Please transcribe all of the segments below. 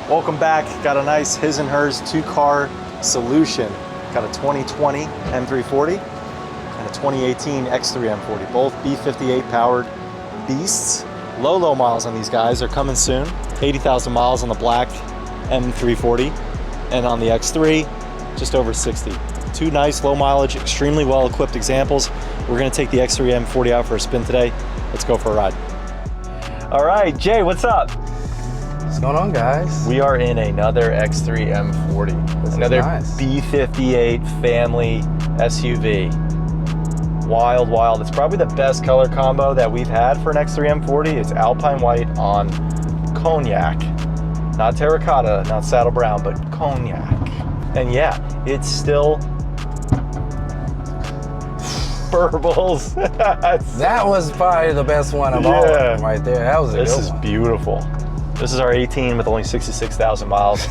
Welcome back. Got a nice his and hers two-car solution. Got a 2020 M340 and a 2018 X3 M40, both B58 powered beasts. Low miles on these guys. They're coming soon. 80,000 miles on the black M340, and on the X3, just over 60. Two nice low mileage, extremely well equipped examples. We're gonna take the X3 M40 out for a spin today. Let's go for a ride. All right, Jay, what's up? What's going on, guys? We are in another X3 M40. Another nice B58 family SUV. Wild. It's probably the best color combo that we've had for an X3 M40. It's Alpine White on Cognac. Not terracotta, not saddle brown, but Cognac. And yeah, it's still burbles. That was probably the best one of all of them right there. That was a good one. This is beautiful. This is our 18 with only 66,000 miles.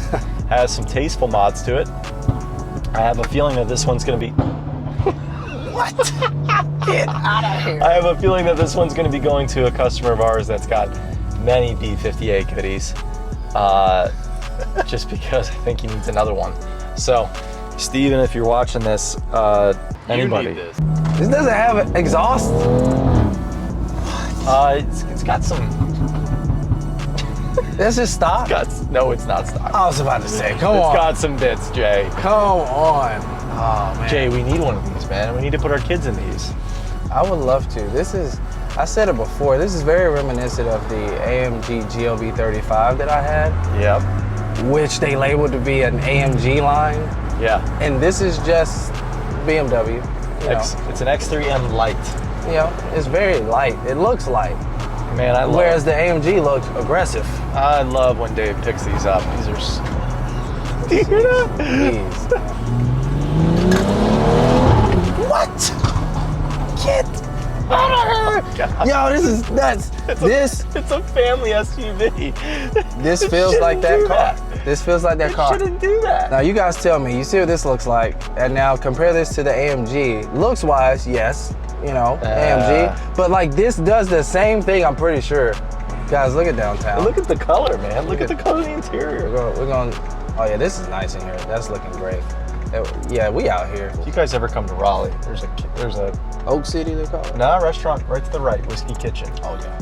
Has some tasteful mods to it. I have a feeling that this one's gonna be... What? Get out of here. I have a feeling that this one's gonna be going to a customer of ours that's got many B58 goodies. Just because I think he needs another one. So, Steven, if you're watching this, anybody. This doesn't have exhaust? It's got some... This is stock? No, it's not stock. I was about to say, come on. It's got some bits, Jay. Come on. Oh, man. Jay, we need one of these, man. We need to put our kids in these. I would love to. This is, I said it before, this is very reminiscent of the AMG GLB 35 that I had. Yep. Which they labeled to be an AMG line. Yeah. And this is just BMW. It's an X3M light. You know, it's very light. It looks light. Man, I love Whereas the AMG looks aggressive. I love when Dave picks these up. These are... Do you hear that? What? Get out of here! Yo, this is nuts. It's a family SUV. This feels like that car. This feels like that car. Shouldn't do that. Now you guys tell me, you see what this looks like, and now compare this to the AMG. Looks wise, yes, you know, AMG, but like this does the same thing, I'm pretty sure. Guys, look at downtown. Look at the color, man. Look at the color of the interior. We're going, oh yeah, this is nice in here. That's looking great. Yeah, we out here. If you guys ever come to Raleigh, there's a Oak City, they call it? Nah, restaurant right to the right, Whiskey Kitchen. Oh yeah.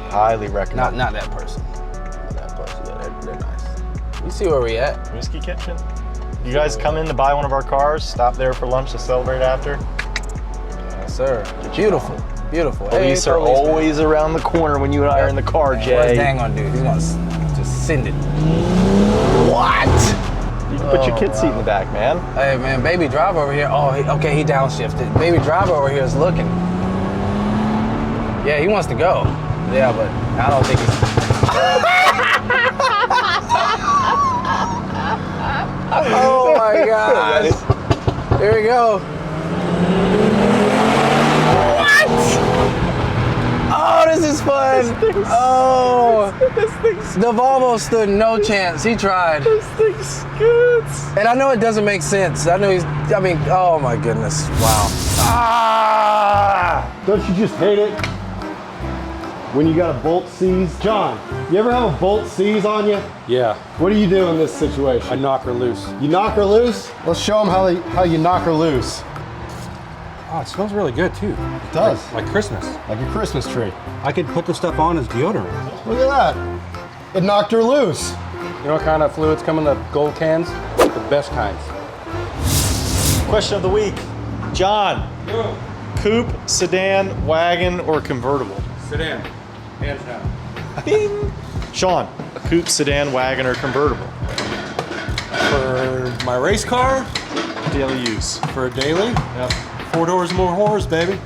Highly recommend. Not that person. Not that person. Yeah, they're nice. You see where we at? Whiskey Kitchen. You guys come in to buy one of our cars, stop there for lunch to celebrate after. Yes, sir. Beautiful. Beautiful. Police are always around the corner when you and I are in the car, Jay. What's Dan gonna do? He's gonna just send it. What? You can put your kid's seat in the back, man. Hey, man, baby driver over here. Oh, okay, he downshifted. Baby driver over here is looking. Yeah, he wants to go. Yeah, but I don't think he's... Oh my gosh. Here we go. What? Oh, this is fun. The Volvo stood no chance. He tried. This thing scoots. And I know it doesn't make sense. I mean, oh my goodness. Wow. Ah! Don't you just hate it when you got a bolt seize? John, you ever have a bolt seize on you? Yeah. What do you do in this situation? I knock her loose. You knock her loose? Let's show them how you knock her loose. Oh, it smells really good too. It does. Like Christmas. Like a Christmas tree. I could put the stuff on as deodorant. Look at that. It knocked her loose. You know what kind of fluids come in the gold cans? The best kinds. Question of the week. John. Yo. Coupe, sedan, wagon, or convertible? Sedan. Hands down. Bing. Sean. Coupe, sedan, wagon, or convertible? For my race car? Daily use. For a daily? Yep. 4 doors, more horrors, baby.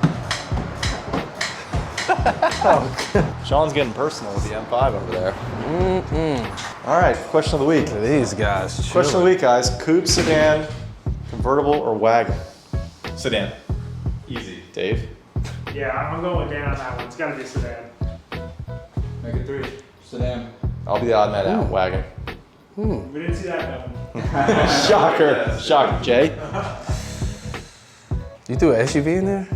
Sean's getting personal with the M5 over there. All right, question of the week. These guys. Question of the week, guys. Coupe, sedan, convertible, or wagon? Sedan. Easy. Dave? Yeah, I'm going with Dan on that one. It's got to be a sedan. Make it 3. Sedan. I'll be the odd man out. Wagon. We didn't see that coming. Shocker. Shocker. Jay? You threw an SUV in there?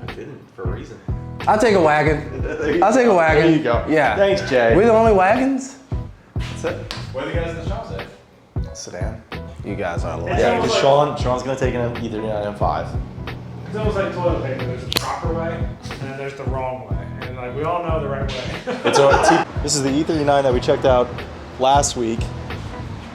I didn't, for a reason. I'll take a wagon. I'll take a wagon. There you go. Yeah. Thanks, Jay. We're the only wagons? That's it. What are the guys in the shop say? Sedan. You guys are like, Yeah, because Sean's gonna take an E39 M5. It's almost like toilet paper. There's the proper way, and then there's the wrong way. And like we all know the right way. This is the E39 that we checked out last week.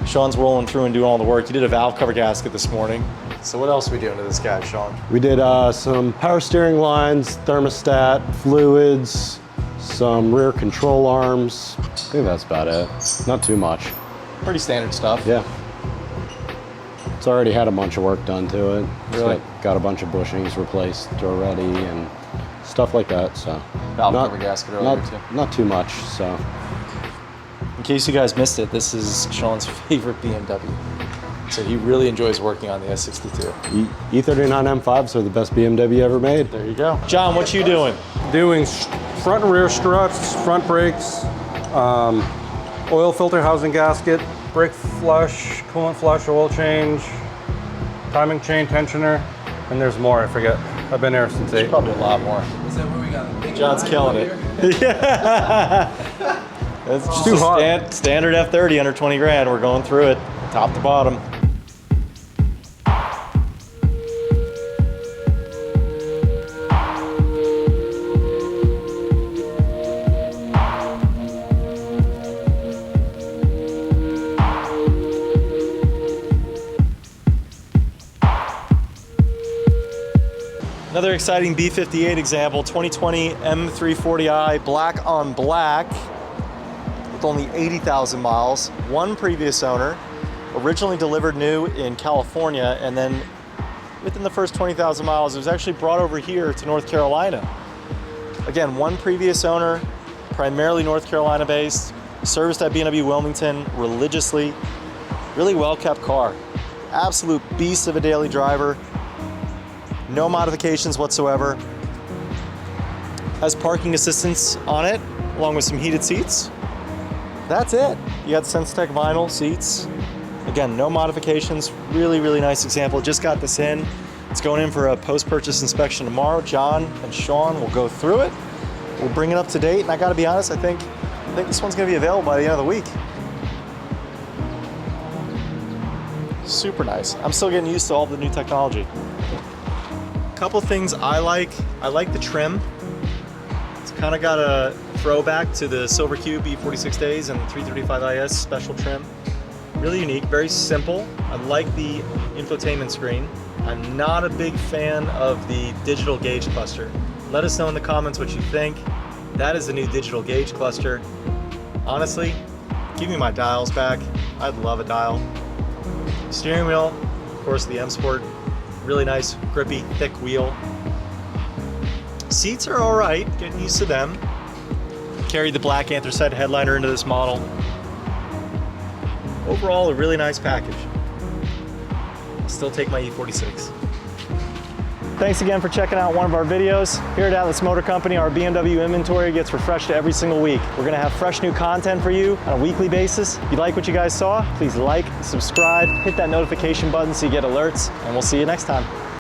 Sean's rolling through and doing all the work. He did a valve cover gasket this morning. So what else are we doing to this guy, Sean? We did some power steering lines, thermostat, fluids, some rear control arms. I think that's about it. Not too much. Pretty standard stuff. Yeah. It's already had a bunch of work done to it. Really? Got a bunch of bushings replaced already and stuff like that. So Valve cover gasket earlier too. Not too much. So In case you guys missed it, this is Sean's favorite BMW. So he really enjoys working on the S62. E39 M5s are the best BMW ever made. There you go. John, what you doing? Doing front and rear struts, front brakes, oil filter housing gasket, brake flush, coolant flush, oil change, timing chain tensioner, and there's more, I forget. I've been there since 8. Probably a lot more. is that where we got the big John's line killing over it. here? Yeah. It's just too a hot. standard F30 under 20 grand. We're going through it, top to bottom. Another exciting B58 example, 2020 M340i, black on black, with only 80,000 miles. One previous owner, originally delivered new in California, and then within the first 20,000 miles, it was actually brought over here to North Carolina. Again, one previous owner, primarily North Carolina based, serviced at BMW Wilmington religiously. Really well-kept car. Absolute beast of a daily driver. No modifications whatsoever. Has parking assistance on it, along with some heated seats. That's it. You got Sensitech vinyl seats. Again, no modifications. Really, really nice example. Just got this in. It's going in for a post-purchase inspection tomorrow. John and Sean will go through it. We'll bring it up to date, and I gotta be honest, I think this one's gonna be available by the end of the week. Super nice. I'm still getting used to all the new technology. Couple things I like the trim. It's kind of got a throwback to the Silver Cube E46 days and the 335IS special trim. Really unique, very simple. I like the infotainment screen. I'm not a big fan of the digital gauge cluster. Let us know in the comments what you think. That is the new digital gauge cluster. Honestly, give me my dials back. I'd love a dial. Steering wheel, of course, the M Sport. Really nice, grippy, thick wheel. Seats are all right, getting used to them. Carried the black anthracite headliner into this model. Overall, a really nice package. I'll still take my E46. Thanks again for checking out one of our videos. Here at Atlas Motor Company, our BMW inventory gets refreshed every single week. We're gonna have fresh new content for you on a weekly basis. If you like what you guys saw, please like, subscribe, hit that notification button so you get alerts, and we'll see you next time.